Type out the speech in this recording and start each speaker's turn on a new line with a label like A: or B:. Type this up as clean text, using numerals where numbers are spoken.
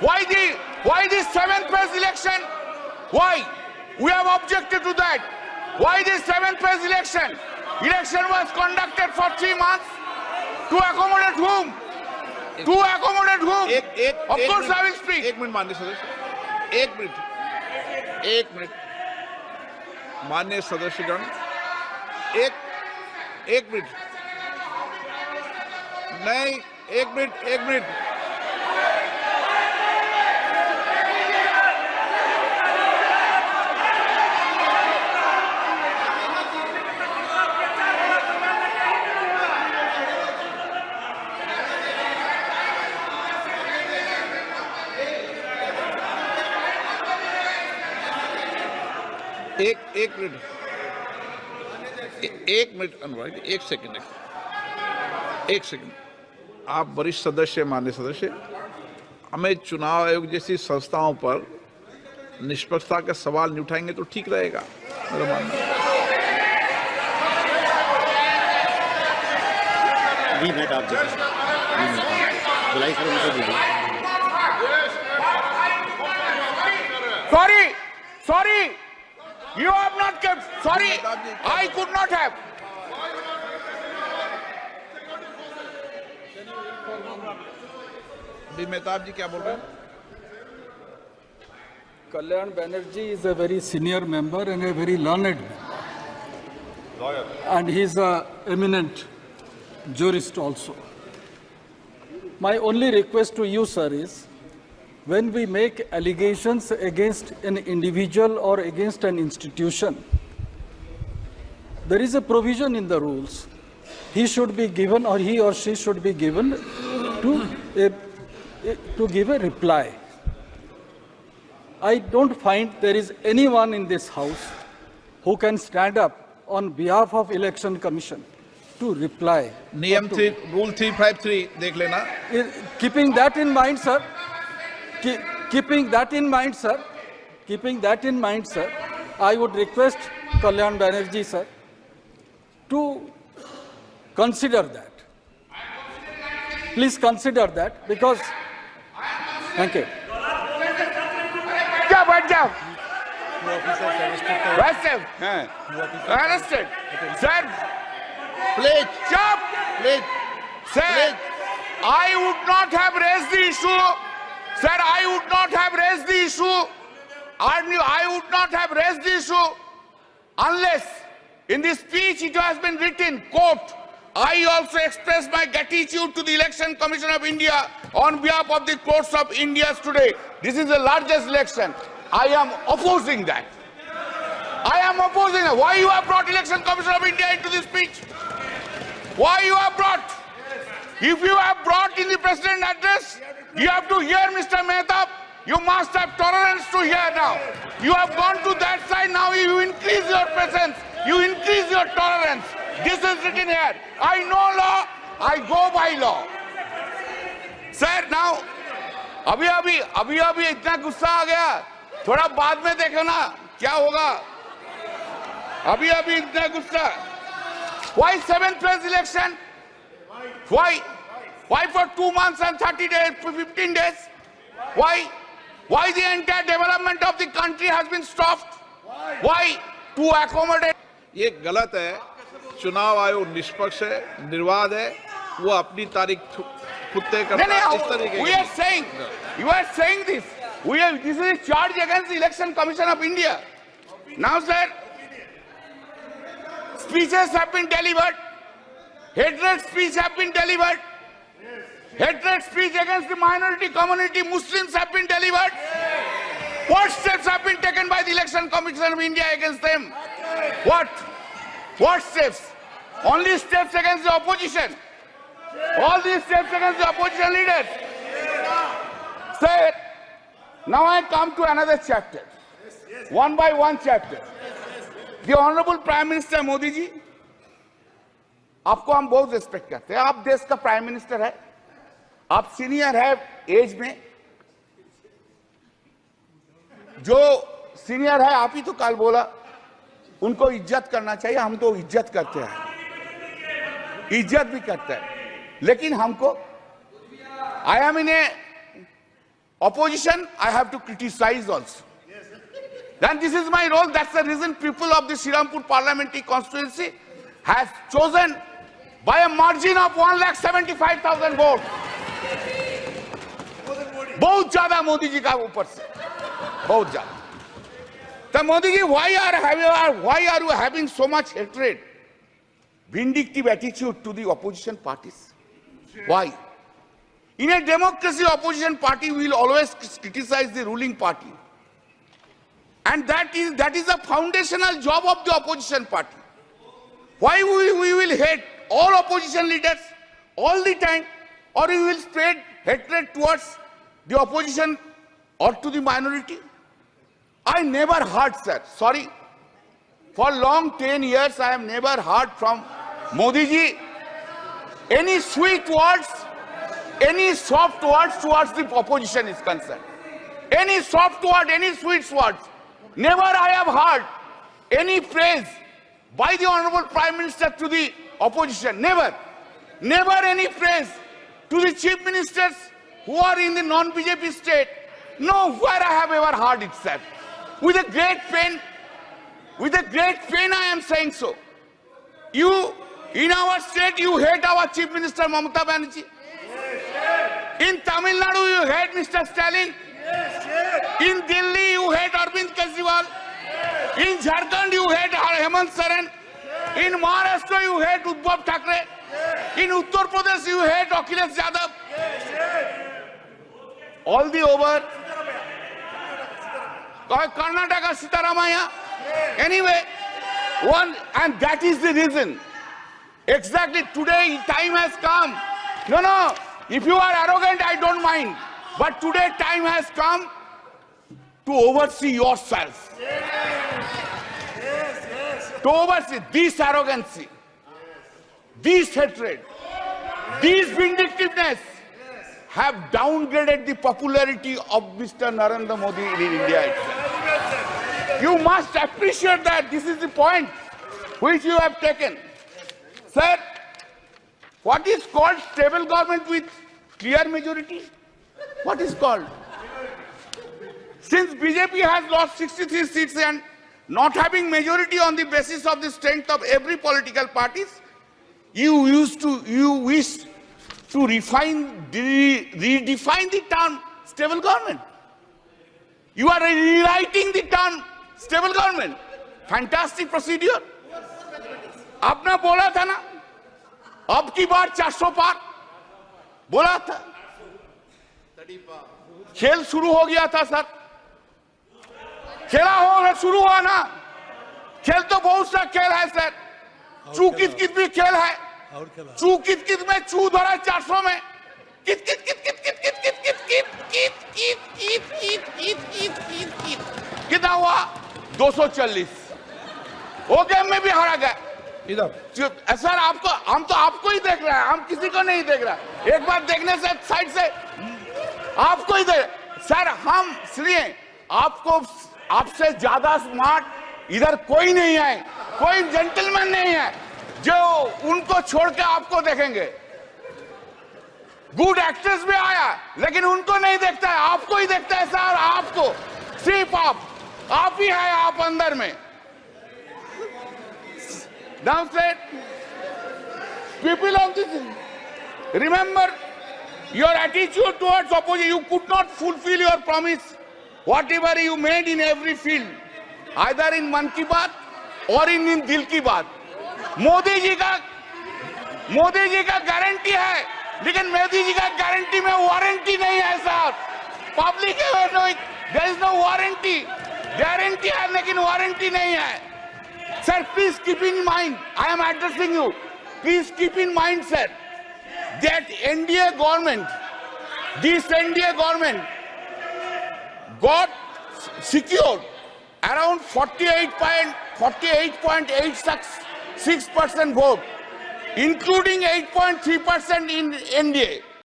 A: Why the seventh phase election? Why? We have objected to that. Why the seventh phase election? Election was conducted for 3 months. To accommodate whom? To accommodate whom? Of course I will speak.
B: एक minute माननीय सदस्य, एक minute माननीय सदस्यगण, एक minute नहीं, एक minute एक minute अनुराग, एक सेकंड, आप वरिष्ठ सदस्य, माननीय सदस्य, हमें चुनाव आयोग जैसी संस्थाओं पर निष्पक्षता के सवाल नहीं उठाएंगे तो ठीक रहेगा, मेरा मानना है।
A: Sorry, you have not kept. Sorry, I could not have.
B: Mehtab जी क्या बोल रहे हैं?
C: Kalyan Banerjee is a very senior member and a very learned lawyer, and he is an eminent jurist also. My only request to you, sir, is when we make allegations against an individual or against an institution, there is a provision in the rules. He should be given, or he or she should be given to give a reply. I don't find there is anyone in this house who can stand up on behalf of Election Commission to reply.
B: नियम Rule 353 देख लेना.
C: Keeping that in mind, sir, I would request Kalyan Banerjee, sir, to consider that. Please consider that, because, thank you.
A: बैठ जाओ। Arrested. Sir,
B: Please,
A: please. Sir, I would not have raised the issue. Sir, I would not have raised the issue. I would not have raised the issue unless in this speech it has been written, quote, I also express my gratitude to the Election Commission of India on behalf of the courts of India today. This is the largest election. I am opposing that. Why you have brought Election Commission of India into this speech? Why you have brought? If you have brought in the President's address, you have to hear Mr. Mehtab. You must have tolerance to hear now. You have gone to that side, now you increase your presence. You increase your tolerance. This is written here. I know law, I go by law. Sir, now, अभी इतना गुस्सा आ गया, थोड़ा बाद में देखो ना क्या होगा. अभी इतना गुस्सा. Why 7th phase election? Why for 2 months and 30 days, 15 days? Why the entire development of the country has been stopped? Why? To accommodate.
B: ये गलत है. चुनाव आयोग निष्पक्ष है, निर्वाध है, वो अपनी तारीख खुद तय करता है. इस तरीके
A: you are saying this. This is a charge against the Election Commission of India. Now, sir, speeches have been delivered. Hatred speech have been delivered. Hatred speech against the minority community, Muslims have been delivered. What steps have been taken by the Election Commission of India against them? What steps? Only steps against the opposition. All these steps against the opposition leaders. Sir, now I come to another chapter. One by one chapter. The Honorable Prime Minister Modi ji, आपको हम बहुत respect करते हैं. आप देश का prime minister है, आप सीनियर है एज में. जो सीनियर है, आप ही तो कल बोला, उनको इज्जत करना चाहिए. हम तो इज्जत करते हैं, इज्जत भी करते हैं, लेकिन हमको I am in a opposition, I have to criticize also. Then this is my role. That's the reason people of the Srirampur parliamentary constituency has chosen by a margin of 1,75,000 votes. बहुत ज्यादा मोदी जी का ऊपर से, बहुत ज्यादा. So Modi ji, why are you having so much hatred, vindictive attitude to the opposition parties? Why? In a democracy, opposition party will always criticize the ruling party. And that is a foundational job of the opposition party. Why we will hate all opposition leaders all the time, or we will spread hatred towards the opposition or to the minority? I never heard, sir, sorry, for long 10 years I have never heard from Modi ji any sweet words, any soft words towards the opposition is concerned. Any soft word, any sweet words. Never I have heard any praise by the Honorable Prime Minister to the opposition. Never. Never any praise to the Chief Ministers who are in the non-BJP state. Nowhere I have ever heard it said. With a great pain I am saying so. You, in our state, you hate our Chief Minister Mamata Banerjee. In Tamil Nadu, you hate Mr. Stalin. In Delhi, you hate Arvind Kejriwal. In Jharkhand, you hate Hemant Soren. In Maharashtra, you hate Uddhav Thackeray. In Uttar Pradesh, you hate Akhilesh Yadav. All the over. Karnataka, Sitaramaya. Anyway, and that is the reason. Exactly today, time has come. No, if you are arrogant, I don't mind. But today, time has come to oversee yourself. To oversee this arrogancy, this hatred, this vindictiveness have downgraded the popularity of Mr. Narendra Modi in India itself. You must appreciate that. This is the point which you have taken. Sir, what is called stable government with clear majority? What is called? Since BJP has lost 63 seats and not having majority on the basis of the strength of every political parties, you wish to redefine the term stable government. You are rewriting the term stable government. Fantastic procedure. आपने बोला था ना, अब की बार 400 पार बोला था. खेल शुरू हो गया था सर. खेला शुरू हुआ ना. खेल तो बहुत सा खेल है सर. चू कित कित भी खेल है. चू कित कित में चू धरा 400 में. कित कित कित कित कित कित कित कित कित कित कित कित कित कित कित कित कित कितना हुआ 240. वो गेम में भी हारा गया. इधर सर आपको, हम तो आपको ही देख रहे हैं, हम किसी को नहीं देख रहा. एक बार देखने से साइड से आपको ही देख. सर हम इसलिए आपको, आपसे ज्यादा स्मार्ट इधर कोई नहीं है, कोई जेंटलमैन नहीं है जो उनको छोड़ के आपको देखेंगे. गुड एक्ट्रेस भी आया लेकिन उनको नहीं देखता है, आपको ही देखता है सर. आपको सिर्फ आप ही है आप अंदर में. Downstairs, people of this, remember your attitude towards opposition. You could not fulfill your promise, whatever you made in every field, either in Mann Ki Baat or in Dil Ki Baat. Modi ji का guarantee है, लेकिन मोदी जी का guarantee में warranty नहीं है sir. Public there is no warranty. Guarantee है लेकिन warranty नहीं है. Sir, please keep in mind, I am addressing you. Please keep in mind, sir, that NDA government, this NDA government got secured around 48.86% vote, including 8.3% in NDA.